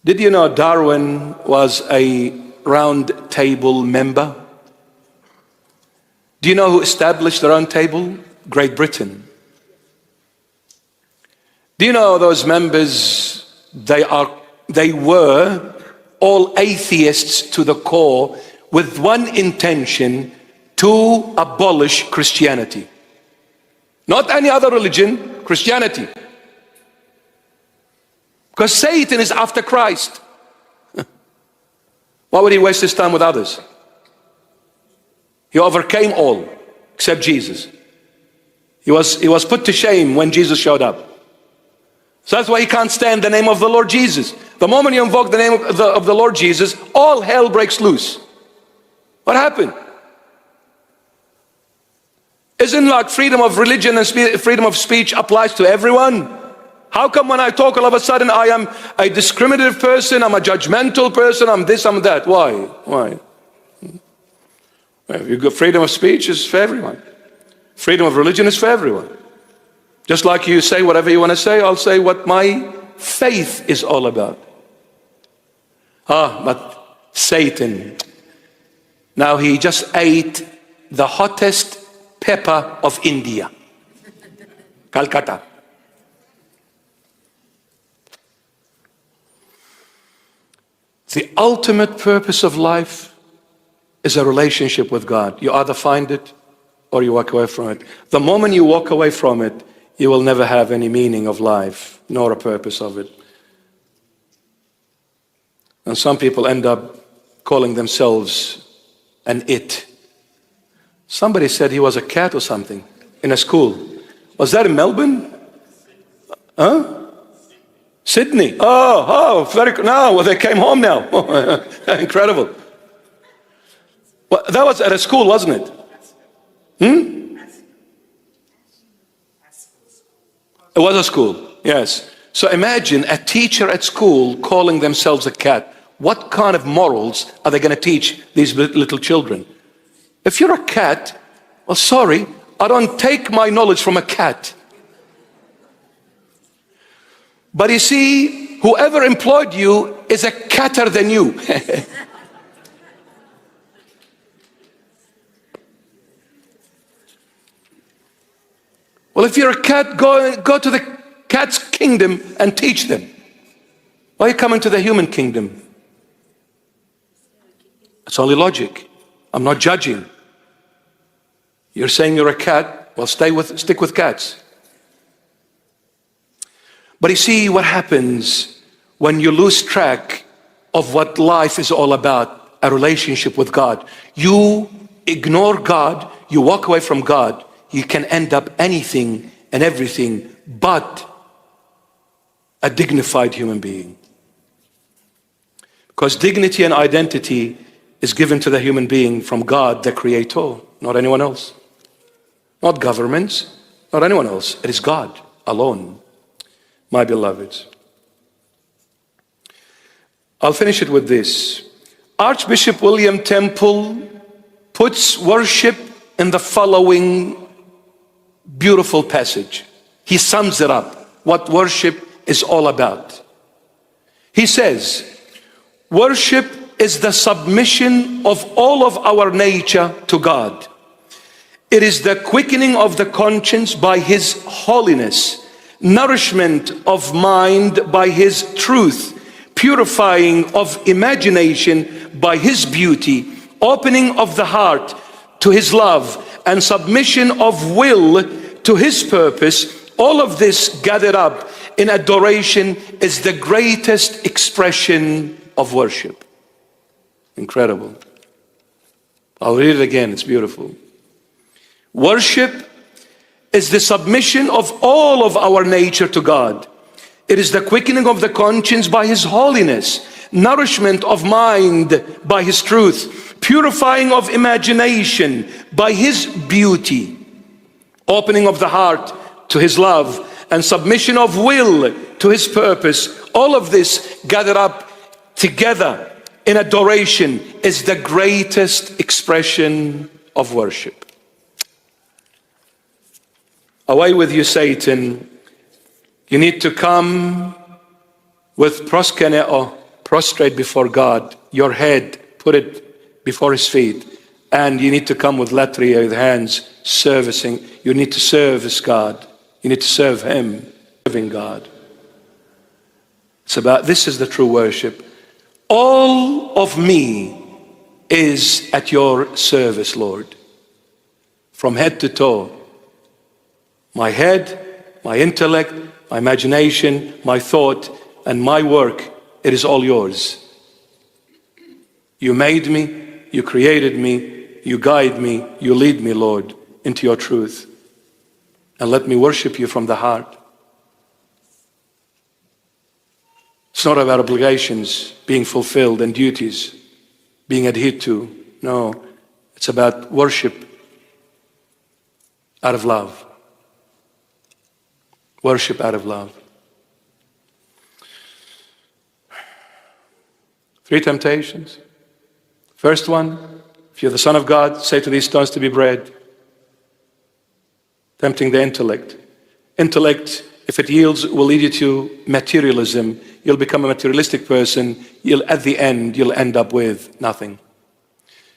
Did you know Darwin was a round table member? Do you know who established the round table? Great Britain. Do you know those members, they were all atheists to the core, with one intention: to abolish Christianity. Not any other religion, Christianity. Because Satan is after Christ. Why would he waste his time with others? He overcame all except Jesus. He was put to shame when Jesus showed up. So that's why he can't stand the name of the Lord Jesus. The moment you invoke the name of the Lord Jesus, all hell breaks loose. What happened? Isn't like freedom of religion and freedom of speech applies to everyone? How come when I talk all of a sudden I am a discriminative person, I'm a judgmental person, I'm this, I'm that? Why? Why? Well, freedom of speech is for everyone. Freedom of religion is for everyone. Just like you say whatever you want to say, I'll say what my faith is all about. But Satan, now he just ate the hottest pepper of India, Calcutta. The ultimate purpose of life is a relationship with God. You either find it or you walk away from it. The moment you walk away from it, you will never have any meaning of life, nor a purpose of it. And some people end up calling themselves an it. Somebody said he was a cat or something in a school. Was that in Melbourne? Huh? Sydney. Very good. No, well, they came home now. Incredible. Well, that was at a school, wasn't it? It was a school, yes. So imagine a teacher at school calling themselves a cat. What kind of morals are they going to teach these little children? If you're a cat, well, sorry, I don't take my knowledge from a cat. But you see, whoever employed you is a catter than you. Well, if you're a cat, go to the cat's kingdom and teach them. Why are you coming to the human kingdom? It's only logic. I'm not judging. You're saying you're a cat, well, stick with cats. But you see what happens when you lose track of what life is all about, a relationship with God. You ignore God, you walk away from God, you can end up anything and everything but a dignified human being. Because dignity and identity is given to the human being from God, the Creator, not anyone else. Not governments, not anyone else. It is God alone, my beloveds. I'll finish it with this. Archbishop William Temple puts worship in the following beautiful passage. He sums it up, what worship is all about. He says, worship is the submission of all of our nature to God. It is the quickening of the conscience by His holiness, nourishment of mind by His truth, purifying of imagination by His beauty, opening of the heart to His love, and submission of will to His purpose. All of this gathered up in adoration is the greatest expression of worship. Incredible. I'll read it again, it's beautiful. Worship is the submission of all of our nature to God. It is the quickening of the conscience by His holiness, nourishment of mind by His truth, purifying of imagination by His beauty, opening of the heart to His love, and submission of will to His purpose. All of this gathered up together in adoration is the greatest expression of worship. Away with you, Satan. You need to come with proskeneo, prostrate before God, your head, put it before his feet, and you need to come with latria, with hands, servicing. You need to service God. You need to serve him, serving God. This is the true worship. All of me is at your service, Lord. From head to toe. My head, my intellect, my imagination, my thought, and my work, it is all yours. You made me, you created me, you guide me, you lead me, Lord, into your truth. And let me worship you from the heart. It's not about obligations being fulfilled and duties being adhered to. No, it's about worship out of love. Worship out of love. 3 temptations. First one, if you're the Son of God, say to these stones to be bread. Tempting the intellect. Intellect, if it yields, will lead you to materialism. You'll become a materialistic person. At the end, you'll end up with nothing.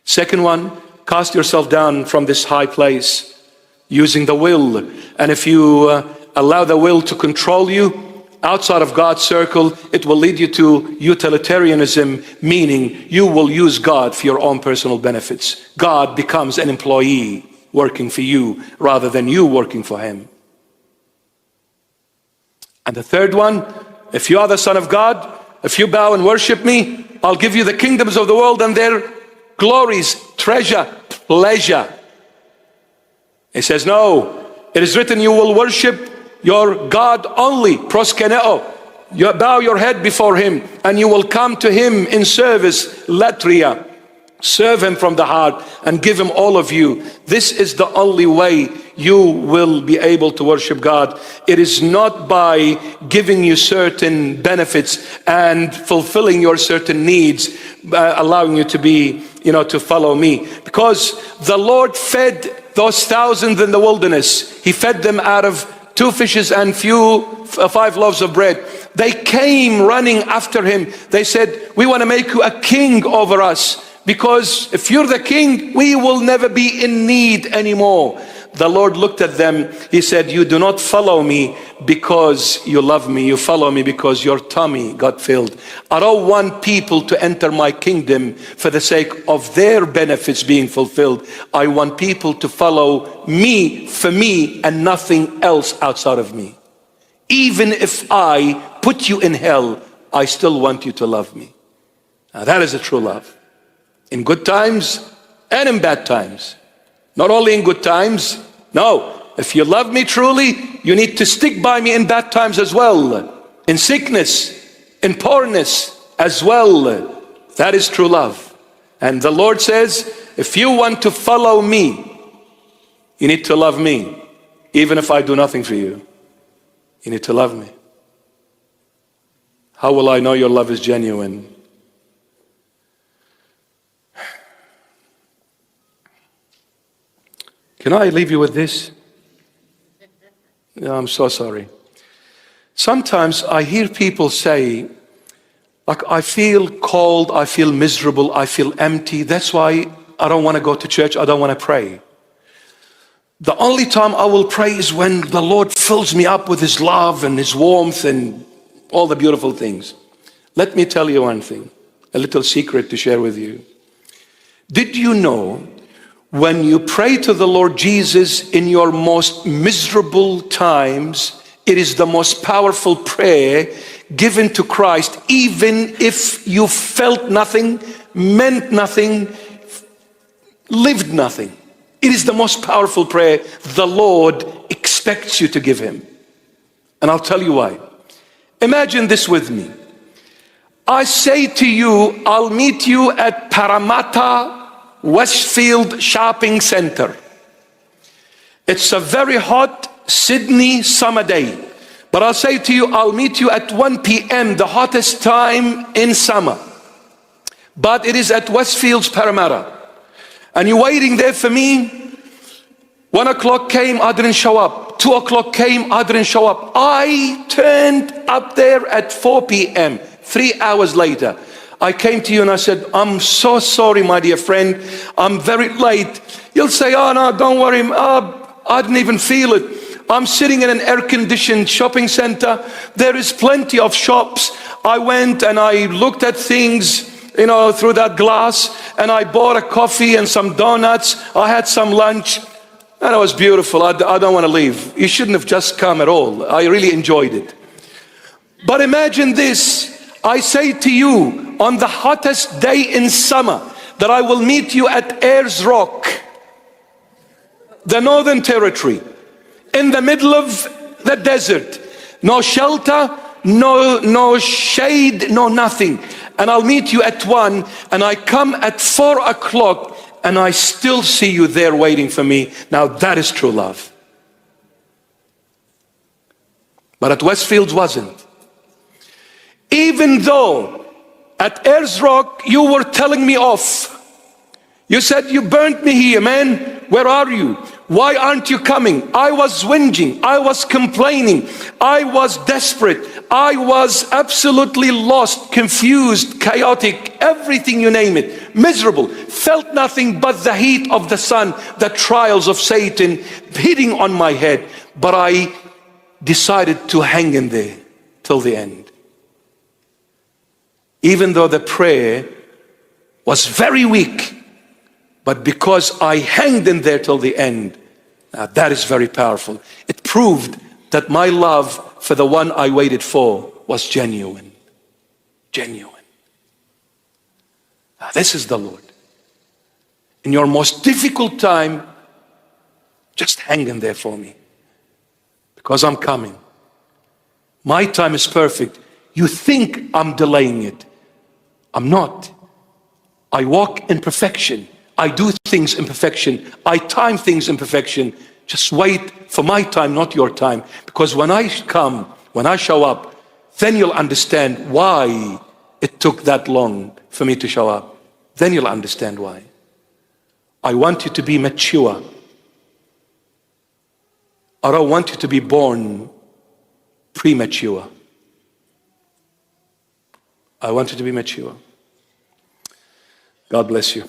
Second one, cast yourself down from this high place using the will. And if you allow the will to control you outside of God's circle, it will lead you to utilitarianism, meaning you will use God for your own personal benefits. God becomes an employee working for you rather than you working for him. And the third one, if you are the Son of God, if you bow and worship me, I'll give you the kingdoms of the world and their glories, treasure, pleasure. He says, no, it is written you will worship your God only, proskeneo. You bow your head before him and you will come to him in service, latria. Serve him from the heart and give him all of you. This is the only way you will be able to worship God. It is not by giving you certain benefits and fulfilling your certain needs, allowing you to be, to follow me. Because the Lord fed those thousands in the wilderness. He fed them out of 2 fishes and 5 loaves of bread. They came running after him. They said, we want to make you a king over us. Because if you're the king, we will never be in need anymore. The Lord looked at them. He said, you do not follow me because you love me. You follow me because your tummy got filled. I don't want people to enter my kingdom for the sake of their benefits being fulfilled. I want people to follow me for me and nothing else outside of me. Even if I put you in hell, I still want you to love me. Now that is a true love. In good times and in bad times. Not only in good times. No, if you love me truly, you need to stick by me in bad times as well. In sickness, in poorness as well. That is true love. And the Lord says, if you want to follow me, you need to love me. Even if I do nothing for you, you need to love me. How will I know your love is genuine? Can I leave you with this? I'm so sorry. Sometimes I hear people say, like, I feel cold, I feel miserable, I feel empty. That's why I don't want to go to church, I don't want to pray. The only time I will pray is when the Lord fills me up with his love and his warmth and all the beautiful things. Let me tell you one thing, a little secret to share with you. Did you know when you pray to the Lord Jesus in your most miserable times, it is the most powerful prayer given to Christ, even if you felt nothing, meant nothing, lived nothing. It is the most powerful prayer the Lord expects you to give him. And I'll tell you why. Imagine this with me. I say to you, I'll meet you at Parramatta Westfield Shopping Center. It's a very hot Sydney summer day. But I'll say to you, I'll meet you at 1 p.m., the hottest time in summer. But it is at Westfield's Parramatta. And you're waiting there for me. 1 o'clock came, I didn't show up. 2 o'clock came, I didn't show up. I turned up there at 4 p.m. 3 hours later, I came to you and I said, I'm so sorry, my dear friend. I'm very late. You'll say, oh no, don't worry. I didn't even feel it. I'm sitting in an air-conditioned shopping center. There is plenty of shops. I went and I looked at things, through that glass, and I bought a coffee and some donuts. I had some lunch, and it was beautiful. I don't want to leave. You shouldn't have just come at all. I really enjoyed it. But imagine this. I say to you, on the hottest day in summer, that I will meet you at Ayers Rock, the Northern Territory, in the middle of the desert. No shelter, no shade, no nothing. And I'll meet you at 1, and I come at 4 o'clock, and I still see you there waiting for me. Now that is true love. But at Westfields wasn't. Even though at Ayers Rock you were telling me off. You said, you burnt me here, man. Where are you? Why aren't you coming? I was whinging. I was complaining. I was desperate. I was absolutely lost, confused, chaotic, everything you name it. Miserable. Felt nothing but the heat of the sun, the trials of Satan hitting on my head. But I decided to hang in there till the end. Even though the prayer was very weak, but because I hanged in there till the end, now that is very powerful. It proved that my love for the one I waited for was genuine. Genuine. Now this is the Lord. In your most difficult time, just hang in there for me. Because I'm coming. My time is perfect. You think I'm delaying it. I'm not. I walk in perfection. I do things in perfection. I time things in perfection. Just wait for my time, not your time. Because when I come, when I show up, then you'll understand why it took that long for me to show up. Then you'll understand why. I want you to be mature. I don't want you to be born premature. I want you to be mature. God bless you.